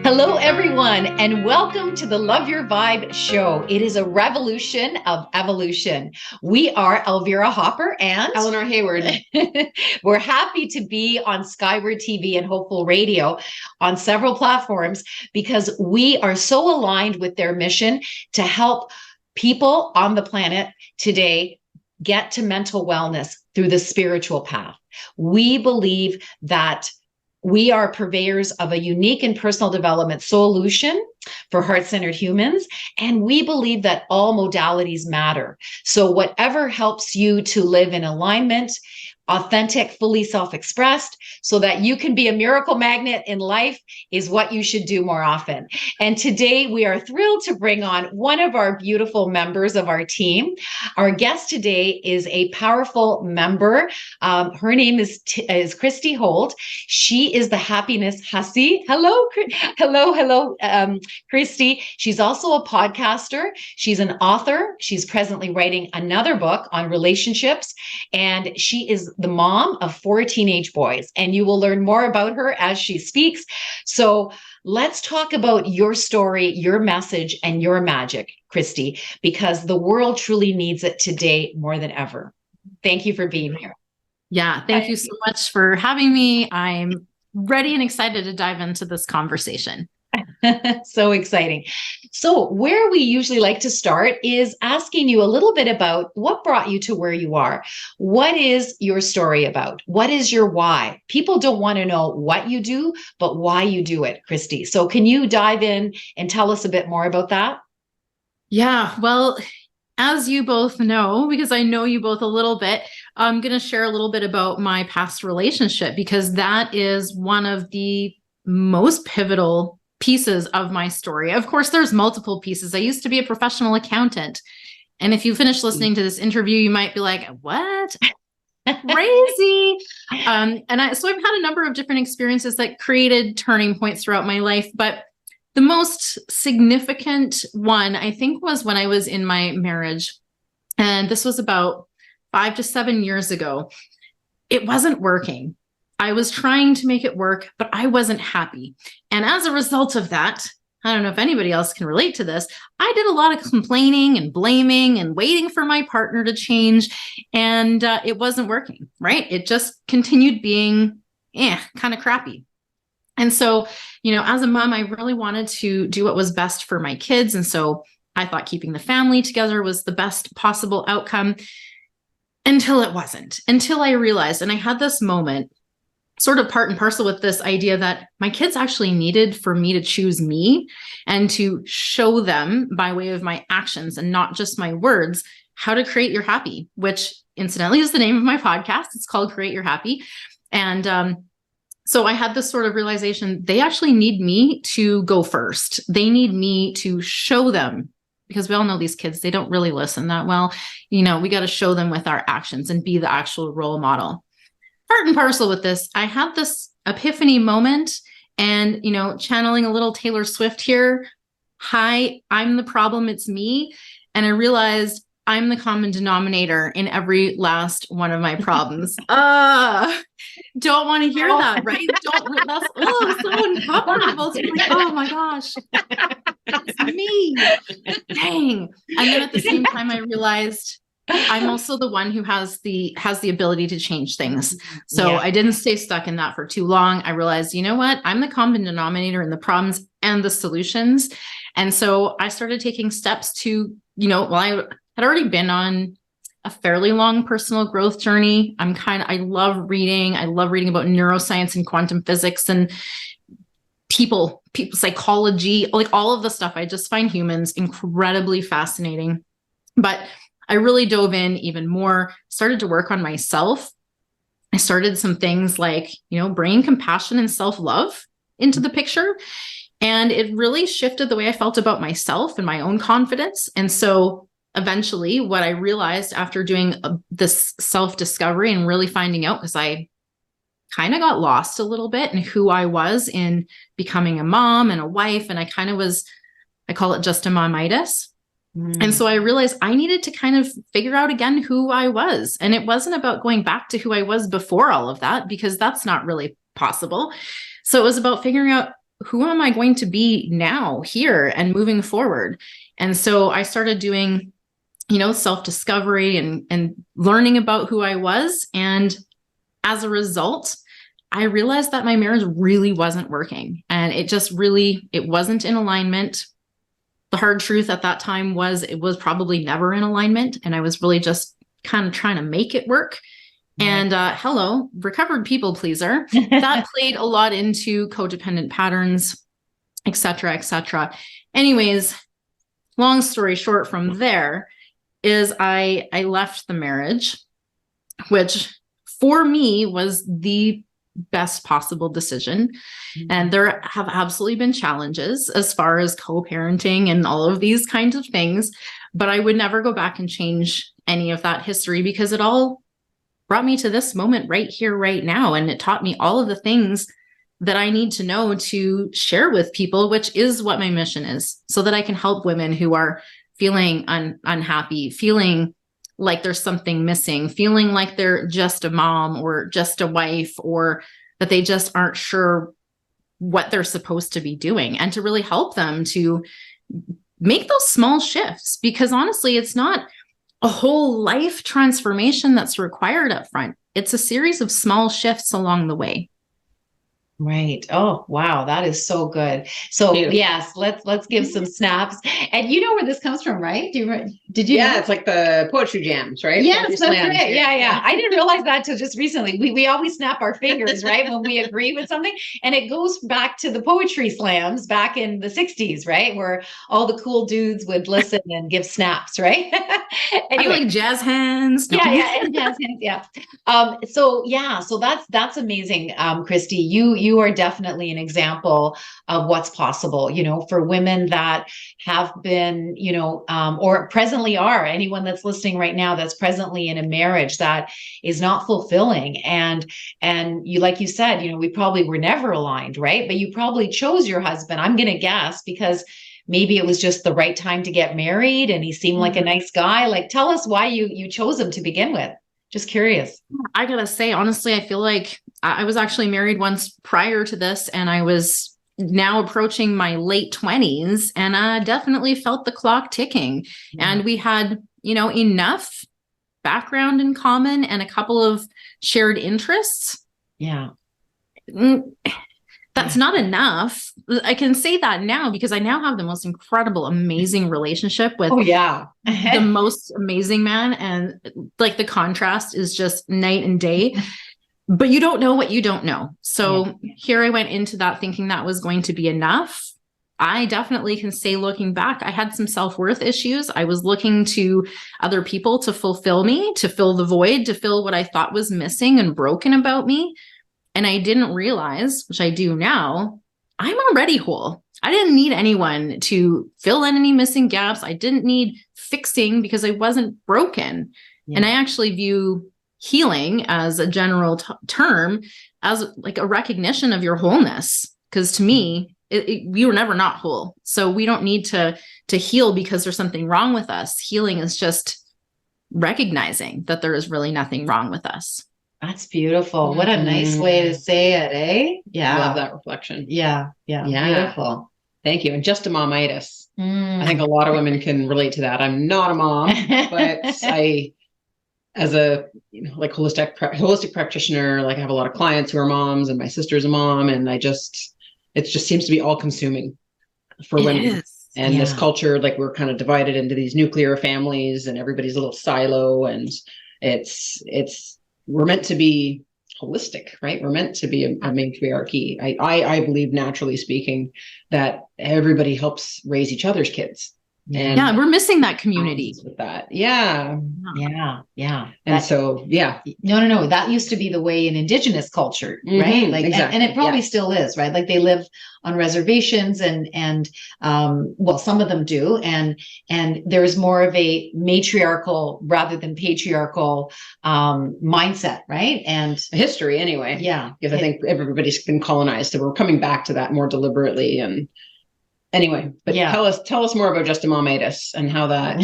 Hello, everyone, and welcome to the Love Your Vibe show. It is a revolution of evolution. We are Elvira Hopper and Eleanor Hayward. We're happy to be on Skyward TV and Hopeful Radio on several platforms because we are so aligned with their mission to help people on the planet today get to mental wellness through the spiritual path. We believe that we are purveyors of a unique and personal development solution for heart-centered humans. And we believe that all modalities matter. So whatever helps you to live in alignment, authentic, fully self-expressed, so that you can be a miracle magnet in life is what you should do more often. And today we are thrilled to bring on one of our beautiful members of our team. Our guest today is a powerful member. Her name is Christy Holt. She is the happiness hussy. Hello, Christy. She's also a podcaster. She's an author. She's presently writing another book on relationships, and she is the mom of 4 teenage boys, and you will learn more about her as she speaks. So let's talk about your story, your message, and your magic, Christy, because the world truly needs it today more than ever. Thank you for being here. Yeah, thank you so much for having me. I'm ready and excited to dive into this conversation. So exciting. So where we usually like to start is asking you a little bit about what brought you to where you are. What is your story about? What is your why? People don't want to know what you do, but why you do it, Christy. So can you dive in and tell us a bit more about that? Yeah, well, as you both know, because I know you both a little bit, I'm going to share a little bit about my past relationship, because that is one of the most pivotal pieces of my story. Of course, there's multiple pieces. I used to be a professional accountant. And if you finish listening to this interview, you might be like, what? Crazy. So I've had a number of different experiences that created turning points throughout my life. But the most significant one, I think, was when I was in my marriage. And this was about 5 to 7 years ago. It wasn't working. I was trying to make it work, but I wasn't happy. And as a result of that, I don't know if anybody else can relate to this, I did a lot of complaining and blaming and waiting for my partner to change. And it wasn't working, right? It just continued being kind of crappy. And so, as a mom, I really wanted to do what was best for my kids. And so I thought keeping the family together was the best possible outcome, until it wasn't, until I realized, and I had this moment sort of part and parcel with this idea that my kids actually needed for me to choose me and to show them by way of my actions and not just my words, how to create your happy, which incidentally is the name of my podcast. It's called Create Your Happy. And so I had this sort of realization, they actually need me to go first. They need me to show them, because we all know these kids, they don't really listen that well. We got to show them with our actions and be the actual role model. Part and parcel with this, I had this epiphany moment and, channeling a little Taylor Swift here. Hi, I'm the problem. It's me. And I realized I'm the common denominator in every last one of my problems. Don't want to hear that, right? That's so uncomfortable. So like, oh my gosh, it's me. Dang. And then at the same time, I realized I'm also the one who has the ability to change things. So I didn't stay stuck in that for too long. I realized, you know what? I'm the common denominator in the problems and the solutions. And so I started taking steps to, I had already been on a fairly long personal growth journey. I love reading. I love reading about neuroscience and quantum physics and people psychology, like all of the stuff. I just find humans incredibly fascinating. But I really dove in even more, started to work on myself. I started some things like, bringing compassion and self-love into the picture. And it really shifted the way I felt about myself and my own confidence. And so eventually what I realized after doing this self-discovery and really finding out, because I kind of got lost a little bit in who I was in becoming a mom and a wife. And I call it just a momitis. And so I realized I needed to kind of figure out again who I was. And it wasn't about going back to who I was before all of that, because that's not really possible. So it was about figuring out who am I going to be now here and moving forward? And so I started doing, self-discovery and learning about who I was. And as a result, I realized that my marriage really wasn't working, and it wasn't in alignment. The hard truth at that time was it was probably never in alignment, and I was really just kind of trying to make it work. And hello, recovered people pleaser. That played a lot into codependent patterns, et cetera, et cetera. Anyways, long story short from there is I left the marriage, which for me was the best possible decision. And there have absolutely been challenges as far as co-parenting and all of these kinds of things, but I would never go back and change any of that history, because it all brought me to this moment right here, right now. And it taught me all of the things that I need to know to share with people, which is what my mission is, so that I can help women who are feeling unhappy, feeling like there's something missing, feeling like they're just a mom or just a wife, or that they just aren't sure what they're supposed to be doing, and to really help them to make those small shifts. Because honestly, it's not a whole life transformation that's required up front. It's a series of small shifts along the way. Right. Oh, wow. That is so good. So Beautiful. yes, let's give some snaps. And you know where this comes from, right? Did you know? It's like the poetry jams, right? Yes, Poetry that's slams. right. Yeah. I didn't realize that till just recently. We always snap our fingers, right, when we agree with something. And it goes back to the poetry slams back in the 60s, right? Where all the cool dudes would listen and give snaps, right? Anyway. I like jazz hands. Yeah, and jazz hands, yeah. So that's amazing, Christy. You are definitely an example of what's possible, for women that have been, or presently are, anyone that's listening right now that's presently in a marriage that is not fulfilling. And you, like you said, we probably were never aligned, right? But you probably chose your husband, I'm going to guess, because maybe it was just the right time to get married and he seemed like a nice guy. Like, tell us why you chose him to begin with. Just curious. I gotta say, honestly, I feel like I was actually married once prior to this, and I was now approaching my late 20s, and I definitely felt the clock ticking. Yeah. And we had, enough background in common and a couple of shared interests. Yeah. That's not enough. I can say that now because I now have the most incredible, amazing relationship with the most amazing man. And like the contrast is just night and day, but you don't know what you don't know. So here I went into that thinking that was going to be enough. I definitely can say, looking back, I had some self-worth issues. I was looking to other people to fulfill me, to fill the void, to fill what I thought was missing and broken about me. And I didn't realize, which I do now, I'm already whole. I didn't need anyone to fill in any missing gaps. I didn't need fixing because I wasn't broken. Yeah. And I actually view healing as a general term as like a recognition of your wholeness. Because to me, we were never not whole. So we don't need to heal because there's something wrong with us. Healing is just recognizing that there is really nothing wrong with us. That's beautiful. What a nice way to say it, eh? Yeah. I love that reflection. Yeah. Beautiful. Thank you. And just a momitis. I think a lot of women can relate to that. I'm not a mom, but I, as a like holistic practitioner, like I have a lot of clients who are moms, and my sister's a mom, and it just seems to be all consuming for women. And this culture, like we're kind of divided into these nuclear families, and everybody's a little silo, and we're meant to be holistic, right? We're meant to be a matriarchy. I believe, naturally speaking, that everybody helps raise each other's kids. And we're missing that community with that. Yeah. And No. That used to be the way in Indigenous culture, right? Like, exactly. And it probably still is, right? Like they live on reservations and some of them do. And there's more of a matriarchal rather than patriarchal mindset, right? And history anyway. Yeah. Because I think everybody's been colonized. So we're coming back to that more deliberately. And anyway, but tell us more about Just a Momitis and how that.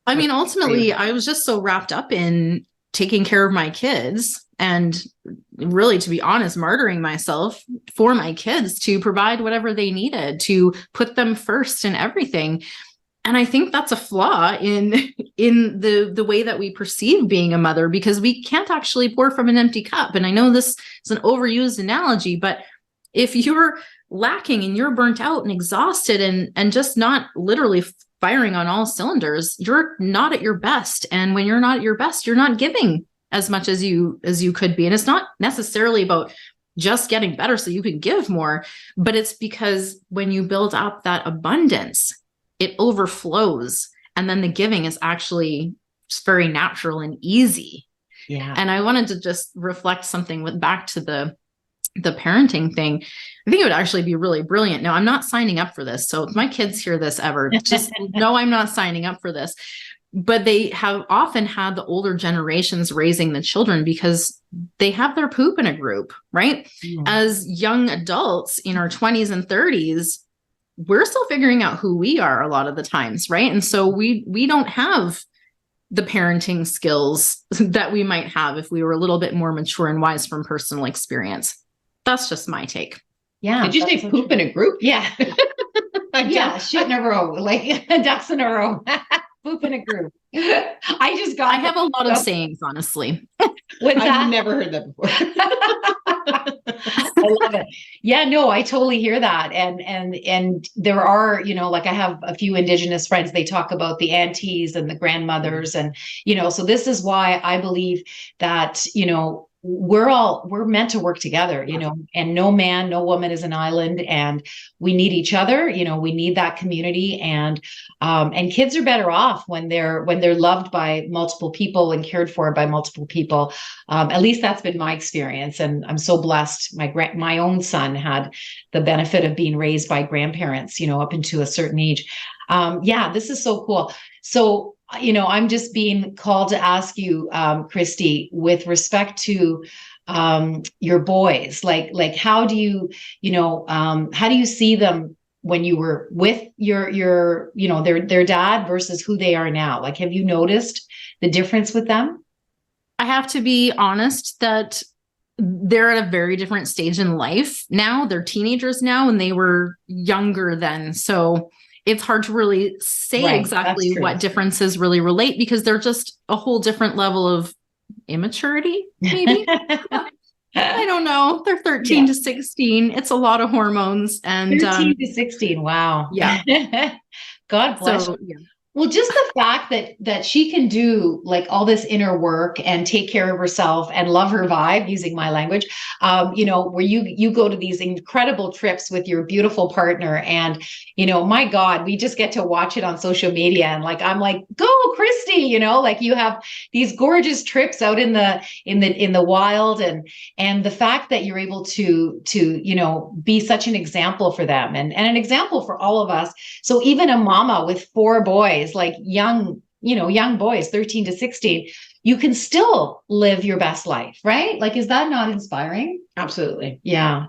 I mean, ultimately, I was just so wrapped up in taking care of my kids and really, to be honest, martyring myself for my kids to provide whatever they needed, to put them first in everything. And I think that's a flaw in the way that we perceive being a mother, because we can't actually pour from an empty cup. And I know this is an overused analogy, but if you're lacking and you're burnt out and exhausted and just not literally firing on all cylinders, you're not at your best. And when you're not at your best, you're not giving as much as you could be. And it's not necessarily about just getting better so you can give more, but it's because when you build up that abundance, it overflows. And then the giving is actually just very natural and easy. Yeah. And I wanted to just reflect something back to the parenting thing. I think it would actually be really brilliant. Now, I'm not signing up for this. So if my kids hear this ever, just know I'm not signing up for this. But they have often had the older generations raising the children because they have their poop in a group, right? Mm. As young adults in our 20s and 30s, we're still figuring out who we are a lot of the times, right? And so we don't have the parenting skills that we might have if we were a little bit more mature and wise from personal experience. That's just my take. Yeah. Did you say poop in a group? Yeah. Yeah. Shit in a row, like ducks in a row. Poop in a group. I have a lot of sayings, honestly. I've never heard that before. I love it. Yeah, no, I totally hear that. And there are, like I have a few Indigenous friends, they talk about the aunties and the grandmothers. And, so this is why I believe that, we're meant to work together, and no man, no woman is an island, and we need each other. We need that community, and kids are better off when they're loved by multiple people and cared for by multiple people. At least that's been my experience. And I'm so blessed. My own son had the benefit of being raised by grandparents, up into a certain age. This is so cool. So, I'm just being called to ask you, Christy, with respect to your boys, like how do you see them when you were with your their dad versus who they are now? Like, have you noticed the difference with them? I have to be honest that they're at a very different stage in life now. They're teenagers now, and they were younger then. So it's hard to really say exactly what differences really relate, because they're just a whole different level of immaturity, maybe. I don't know. They're 13 to 16. It's a lot of hormones. And 13 to 16. Wow. Yeah. God bless you. Yeah. Well, just the fact that she can do like all this inner work and take care of herself and love her vibe, using my language, where you go to these incredible trips with your beautiful partner, and, my God, we just get to watch it on social media. And like, I'm like, go Christy, like you have these gorgeous trips out in the wild, and the fact that you're able to be such an example for them and an example for all of us. So even a mama with 4 boys, like young boys, 13 to 16, you can still live your best life, right? Like, is that not inspiring? Absolutely. Yeah.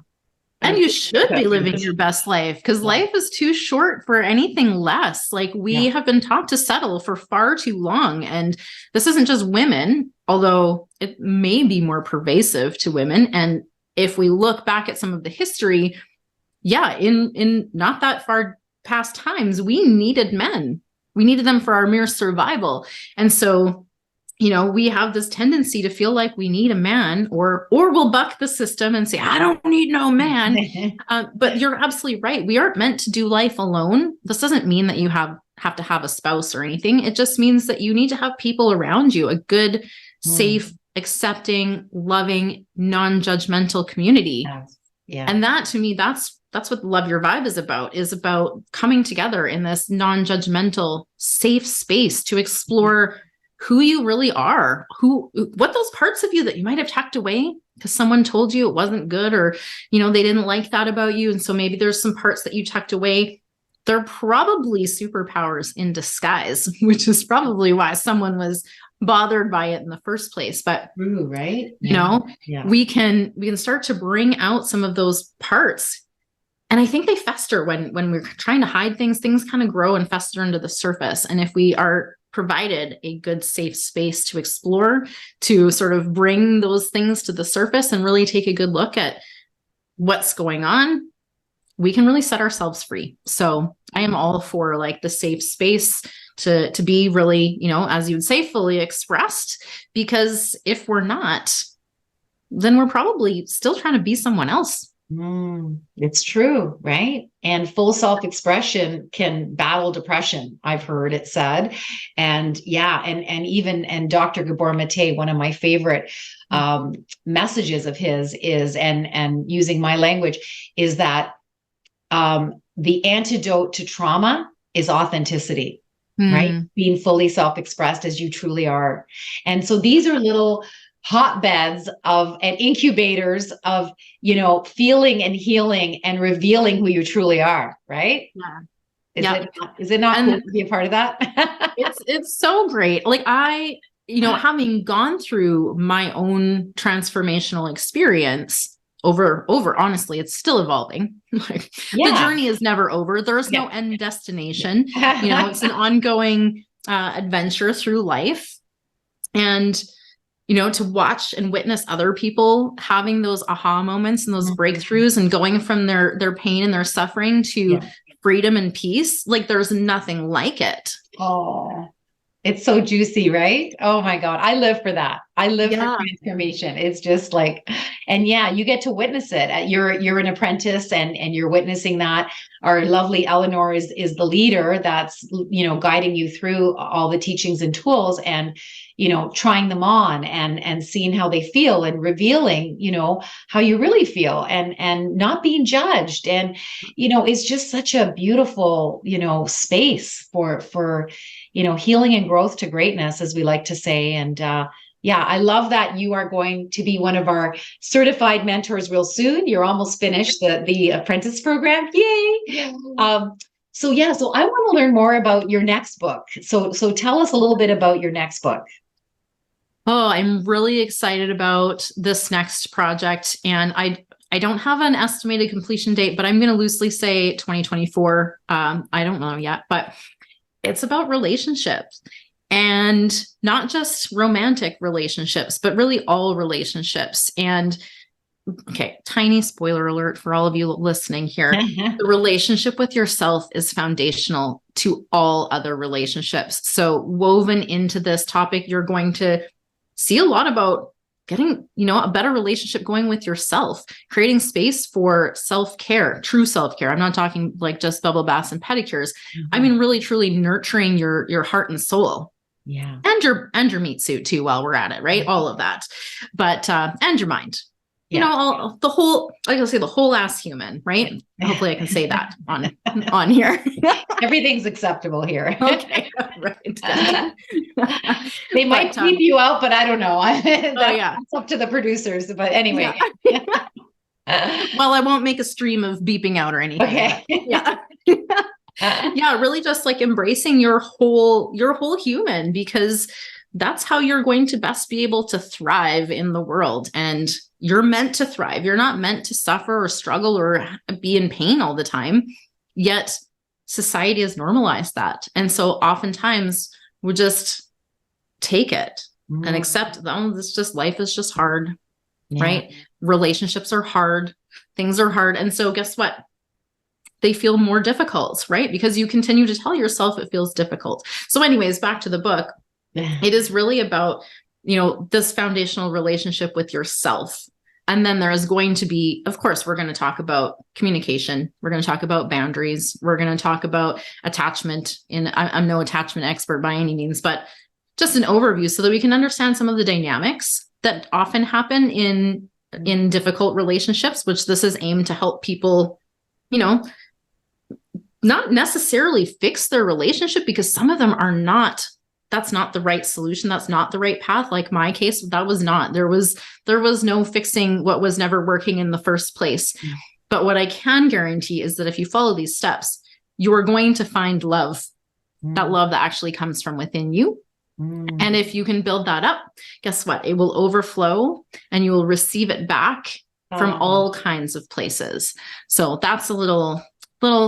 And you should be living your best life, because life is too short for anything less. Like, we have been taught to settle for far too long. And this isn't just women, although it may be more pervasive to women. And if we look back at some of the history, in not that far past times, we needed men. We needed them for our mere survival. And so, we have this tendency to feel like we need a man, or we'll buck the system and say, I don't need no man. But you're absolutely right. We aren't meant to do life alone. This doesn't mean that you have to have a spouse or anything. It just means that you need to have people around you, a good, safe, accepting, loving, non-judgmental community. Yeah. And that, to me, that's what Love Your Vibe is about coming together in this non-judgmental, safe space to explore who you really are, what those parts of you that you might have tucked away because someone told you it wasn't good, or, they didn't like that about you. And so maybe there's some parts that you tucked away. They're probably superpowers in disguise, which is probably why someone was bothered by it in the first place. But right. We can start to bring out some of those parts. And I think they fester when we're trying to hide things kind of grow and fester under the surface. And if we are provided a good, safe space to explore, to sort of bring those things to the surface and really take a good look at what's going on, we can really set ourselves free. So I am all for like the safe space to be really, you know, as you would say, fully expressed, because if we're not, then we're probably still trying to be someone else. It's true, right? And full self-expression can battle depression, I've heard it said. And yeah, and even Dr. Gabor Mate, one of my favorite messages of his is, and using my language, is that the antidote to trauma is authenticity, right? Being fully self-expressed as you truly are. And so these are little hotbeds of and incubators of, you know, feeling and healing and revealing who you truly are, right? Yeah. Is it not cool to be a part of that? It's so great. Like you know, having gone through my own transformational experience over, honestly, it's still evolving. Like the journey is never over. There's no end destination. You know, it's an ongoing adventure through life. And you know, to watch and witness other people having those aha moments and those breakthroughs and going from their pain and their suffering to freedom and peace, like there's nothing like it. Oh, it's so juicy, right? Oh my God. I live for that. I live for transformation. It's just like, and yeah, you get to witness it. You're an apprentice and you're witnessing that. Our lovely Eleanor is the leader that's, you know, guiding you through all the teachings and tools and, you know, trying them on and seeing how they feel and revealing, you know, how you really feel and not being judged. And, you know, it's just such a beautiful, you know, space for, you know, healing and growth to greatness, as we like to say. And, yeah, I love that you are going to be one of our certified mentors real soon. You're almost finished the apprentice program. Yay. So I want to learn more about your next book. So tell us a little bit about your next book. Oh, I'm really excited about this next project. And I don't have an estimated completion date, but I'm going to loosely say 2024. I don't know yet, but it's about relationships. And not just romantic relationships, but really all relationships. And okay, tiny spoiler alert for all of you listening here. The relationship with yourself is foundational to all other relationships. So woven into this topic, you're going to see a lot about getting, you know, a better relationship going with yourself, creating space for self-care, true self-care. I'm not talking like just bubble baths and pedicures. I mean, really, truly nurturing your heart and soul. Yeah. And your meat suit too, while we're at it, right? All of that. But, and your mind, you know, the whole, like I'll say the whole ass human, right? Hopefully I can say that on here. Everything's acceptable here. Okay. Right. They might keep you out, but I don't know. It's up to the producers. But anyway. Well, I won't make a stream of beeping out or anything. Okay. Yeah, really just like embracing your whole human, because that's how you're going to best be able to thrive in the world. And you're meant to thrive. You're not meant to suffer or struggle or be in pain all the time. Yet society has normalized that. And so oftentimes we just take it and accept that it's just, life is just hard, right? Relationships are hard. Things are hard. And so guess what? They feel more difficult, right? Because you continue to tell yourself it feels difficult. So anyways, back to the book. It is really about, you know, this foundational relationship with yourself. And then there is going to be, of course, we're going to talk about communication. We're going to talk about boundaries. We're going to talk about attachment. I'm no attachment expert by any means, but just an overview so that we can understand some of the dynamics that often happen in difficult relationships, which this is aimed to help people, you know, not necessarily fix their relationship, because some of them are not, that's not the right solution. That's not the right path. Like my case, that was not, there was no fixing what was never working in the first place. But what I can guarantee is that if you follow these steps, you are going to find love, that love that actually comes from within you. And if you can build that up, guess what? It will overflow and you will receive it back from all kinds of places. So that's a little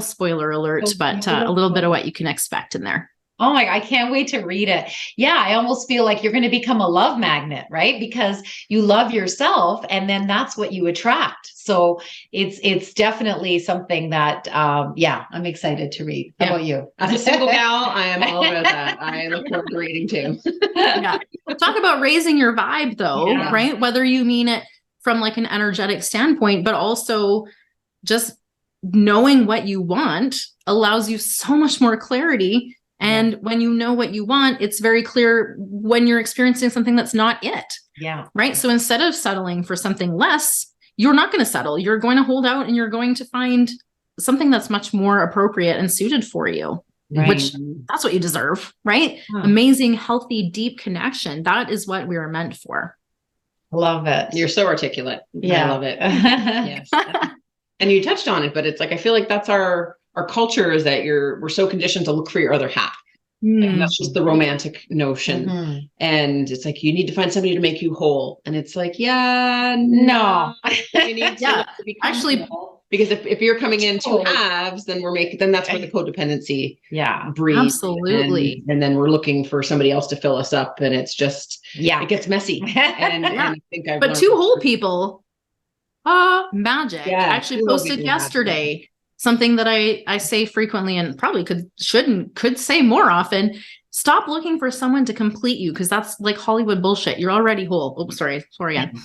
spoiler alert, but a little bit of what you can expect in there. Oh my, I can't wait to read it. Yeah, I almost feel like you're going to become a love magnet, right? Because you love yourself and then that's what you attract. So it's definitely something that yeah, I'm excited to read. How about you? As a single gal, I am all about that. I look forward to reading too. Yeah. Talk about raising your vibe though, Yeah. right? Whether you mean it from like an energetic standpoint, but also just knowing what you want allows you so much more clarity. And when you know what you want, it's very clear when you're experiencing something that's not it. Yeah. Right. So instead of settling for something less, you're not going to settle. You're going to hold out and you're going to find something that's much more appropriate and suited for you, Right. which that's what you deserve. Right. Yeah. Amazing, healthy, deep connection. That is what we were meant for. Love it. You're so articulate. Yeah. I love it. Yes. And you touched on it, but it's like, I feel like that's our culture is that we're so conditioned to look for your other half. And that's just the romantic notion. Mm-hmm. And it's like, you need to find somebody to make you whole. And it's like, yeah, no, you need to become actually whole. Because if you're coming in two Totally. halves, then then that's where the codependency breeds. Absolutely. And then we're looking for somebody else to fill us up. And it's just, Yeah. it gets messy. And I think I've But learned two whole people, magic. Yeah, I actually two whole posted people yesterday something that I say frequently and probably could say more often. Stop looking for someone to complete you, because that's like Hollywood bullshit. You're already whole. Oh, sorry again.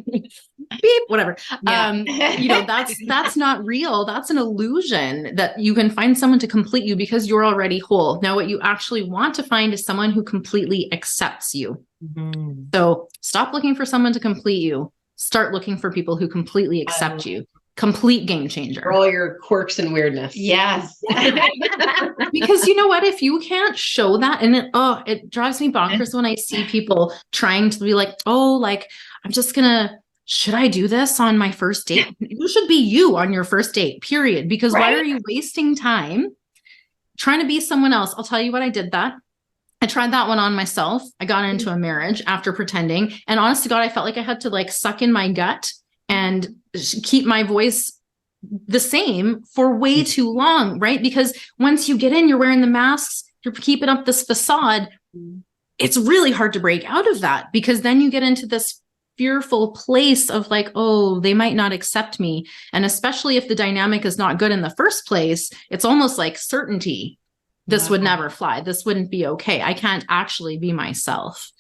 Beep, whatever. Yeah. That's not real. That's an illusion that you can find someone to complete you because you're already whole. Now, what you actually want to find is someone who completely accepts you. Mm-hmm. So stop looking for someone to complete you. Start looking for people who completely accept you. Complete game changer. for all your quirks and weirdness. Yes. Because you know what, if you can't show that, and it drives me bonkers when I see people trying to be like, should I do this on my first date? You should be you on your first date, period. Because why are you wasting time trying to be someone else? I'll tell you what, I did that. I tried that one on myself. I got into a marriage after pretending, and honest to God, I felt like I had to like suck in my gut and keep my voice the same for way too long, right? Because once you get in, you're wearing the masks, you're keeping up this facade. It's really hard to break out of that, because then you get into this fearful place of like, oh, they might not accept me. And especially if the dynamic is not good in the first place, it's almost like certainty. This would never fly. This wouldn't be okay. I can't actually be myself.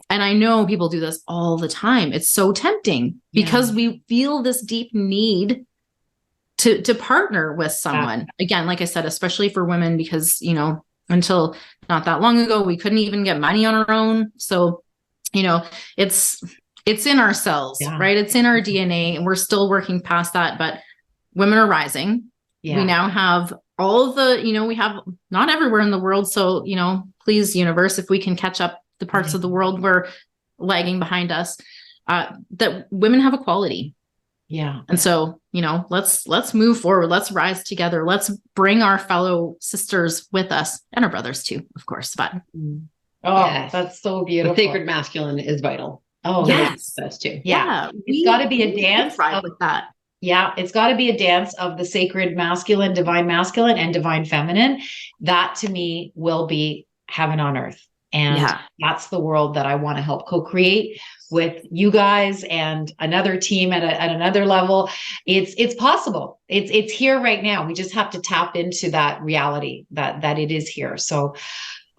And I know people do this all the time. It's so tempting because we feel this deep need to partner with someone. Again, like I said, especially for women, because, until not that long ago, we couldn't even get money on our own. So, it's in our cells, right? It's in our DNA, and we're still working past that, but women are rising. We now have all the, we have not everywhere in the world. So, please, universe, if we can catch up the parts of the world where lagging behind us, that women have equality. Yeah. And so, let's move forward. Let's rise together. Let's bring our fellow sisters with us, and our brothers too, of course. But that's so beautiful. The sacred masculine is vital. Oh, yes. That's too. Yeah. It's got to be a dance with that. Yeah, it's got to be a dance of the sacred masculine, divine masculine, and divine feminine. That to me will be heaven on earth. And that's the world that I want to help co-create with you guys and another team at another level. It's possible. It's here right now. We just have to tap into that reality that it is here. So,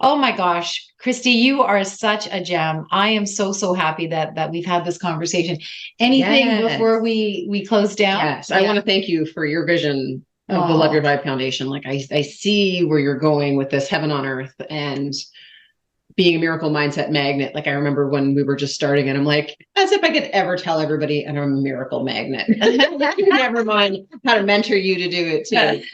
oh my gosh, Christy, you are such a gem. I am so happy that we've had this conversation. Anything before we close down? Yes, I want to thank you for your vision of the Love Your Vibe Foundation. Like I see where you're going with this heaven on earth and being a miracle mindset magnet. Like I remember when we were just starting, and I'm like, as if I could ever tell everybody I'm a miracle magnet. Never mind how to mentor you to do it too.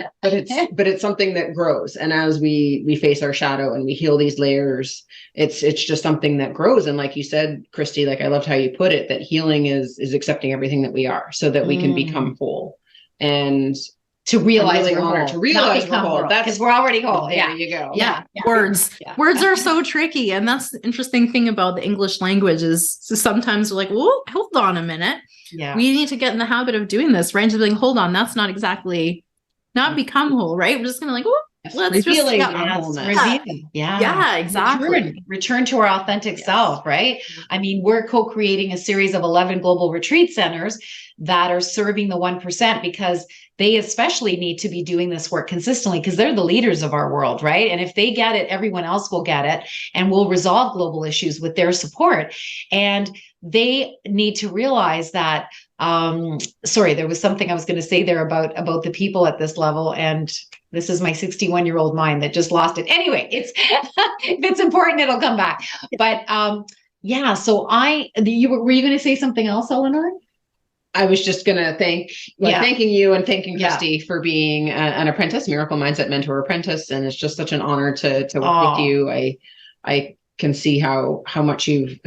But it's something that grows. And as we face our shadow and we heal these layers, it's just something that grows. And like you said, Christy, like I loved how you put it, that healing is accepting everything that we are, so that we can become whole. And to realize we're whole. To realize we're whole. That's because we're already whole. There you go. Yeah. Words are so tricky. And that's the interesting thing about the English language is sometimes we're like, well, hold on a minute. Yeah. We need to get in the habit of doing this, right? Just being, hold on, that's not exactly not become whole, right? We're just gonna like, let's just Revealing yeah, our wholeness. reveal. yeah, exactly. Return to our authentic self, right? I mean, we're co-creating a series of 11 global retreat centers that are serving the 1% because they especially need to be doing this work consistently because they're the leaders of our world, right? And if they get it, everyone else will get it and will resolve global issues with their support. And they need to realize that sorry, there was something I was going to say there about the people at this level, and this is my 61-year-old mind that just lost it. Anyway, it's if it's important, it'll come back. But yeah, so were you going to say something else, Eleanor? I was just going to thanking you and thanking Christy for being an apprentice, Miracle Mindset Mentor apprentice. And it's just such an honor to work with you. I can see how much you've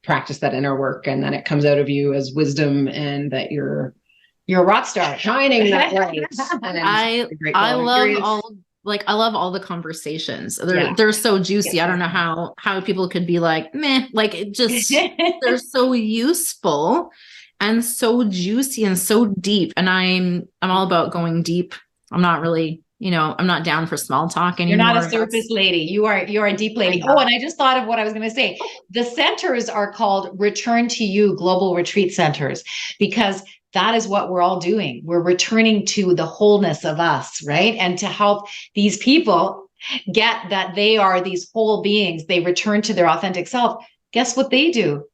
practiced that inner work and that it comes out of you as wisdom and that you're a rock star shining that light. I love all the conversations. They're so juicy. Yeah. I don't know how people could be like, meh, like it just, they're so useful and so juicy and so deep. And I'm all about going deep. I'm not really, I'm not down for small talk anymore. You're not a surface lady. You are a deep lady. Oh, and I just thought of what I was going to say. The centers are called Return to You Global Retreat Centers because that is what we're all doing. We're returning to the wholeness of us, right? And to help these people get that they are these whole beings. They return to their authentic self. Guess what they do?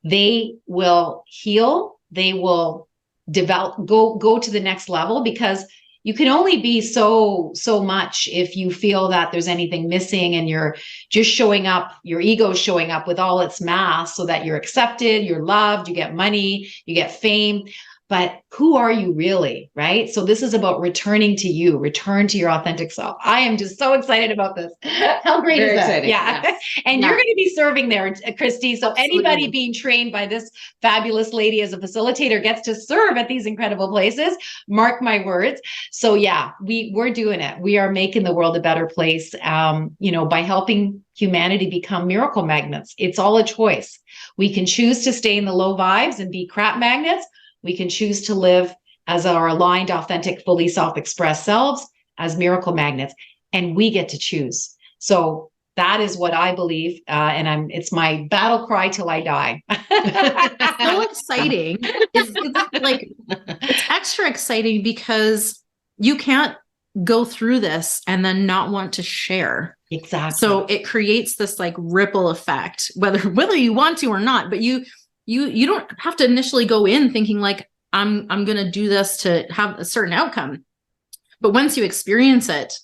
They will heal. They will develop, go to the next level because you can only be so much if you feel that there's anything missing and you're just showing up, your ego showing up with all its mass so that you're accepted, you're loved, you get money, you get fame. But who are you really, right? So this is about returning to you, return to your authentic self. I am just so excited about this. How great is that? Exciting. Yeah. Yes. And you're going to be serving there, Christy. So Absolutely. anybody being trained by this fabulous lady as a facilitator gets to serve at these incredible places. Mark my words. So yeah, we're doing it. We are making the world a better place, by helping humanity become miracle magnets. It's all a choice. We can choose to stay in the low vibes and be crap magnets. We can choose to live as our aligned, authentic, fully self-expressed selves as miracle magnets, and we get to choose. So that is what I believe, and it's my battle cry till I die. So exciting! It's extra exciting because you can't go through this and then not want to share. Exactly. So it creates this like ripple effect, whether you want to or not, but you don't have to initially go in thinking like, I'm going to do this to have a certain outcome. But once you experience it,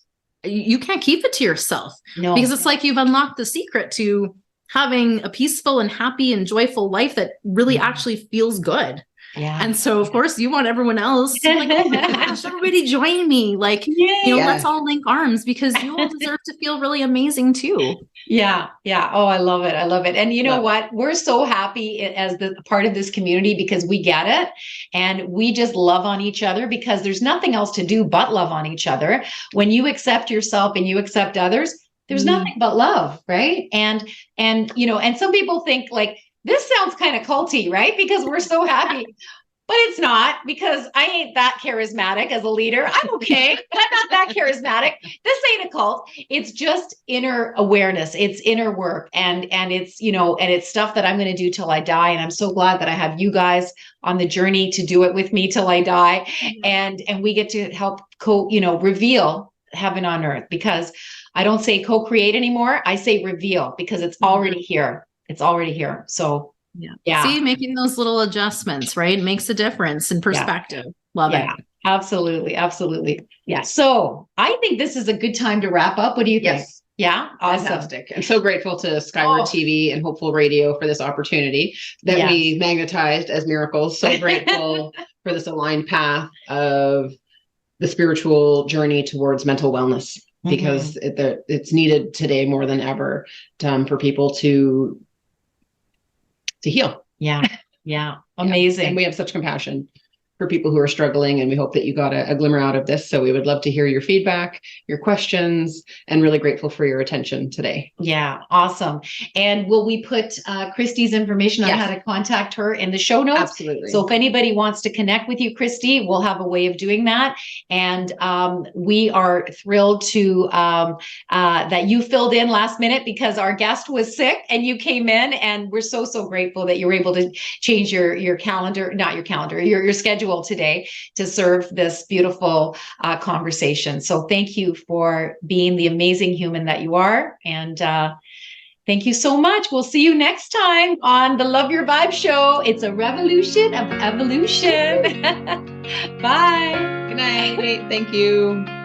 you can't keep it to yourself. No. Because it's like you've unlocked the secret to having a peaceful and happy and joyful life that really actually feels good. Yeah. And so, of course, you want everyone else to like, oh my gosh, everybody join me. Like, let's all link arms because you all deserve to feel really amazing too. Yeah. Yeah. Oh, I love it. I love it. And you know what? We're so happy as the part of this community because we get it and we just love on each other because there's nothing else to do but love on each other. When you accept yourself and you accept others, there's nothing but love. Right. And some people think like, this sounds kind of culty, right? Because we're so happy, but it's not because I ain't that charismatic as a leader. I'm okay, but I'm not that charismatic. This ain't a cult. It's just inner awareness. It's inner work. And it's, and it's stuff that I'm going to do till I die. And I'm so glad that I have you guys on the journey to do it with me till I die. And we get to help reveal heaven on earth because I don't say co-create anymore. I say reveal because it's already here. It's already here. So yeah. See, making those little adjustments, right? Makes a difference in perspective. Love it. Absolutely. Absolutely. Yeah. So I think this is a good time to wrap up. What do you think? Yes. Yeah. Awesome. Fantastic. I'm so grateful to Skyward TV and Hopeful Radio for this opportunity that we magnetized as miracles. So grateful for this aligned path of the spiritual journey towards mental wellness because it's needed today more than ever for people to heal. Yeah. Yeah. Amazing. And we have such compassion for people who are struggling. And we hope that you got a glimmer out of this. So we would love to hear your feedback, your questions, and really grateful for your attention today. Yeah, awesome. And will we put Christy's information on how to contact her in the show notes? Absolutely. So if anybody wants to connect with you, Christy, we'll have a way of doing that. And we are thrilled to that you filled in last minute because our guest was sick and you came in, and we're so grateful that you were able to change your calendar, not your calendar, your schedule today to serve this beautiful conversation. So thank you for being the amazing human that you are. And thank you so much. We'll see you next time on the Love Your Vibe show. It's a revolution of evolution. Bye. Good night. Thank you.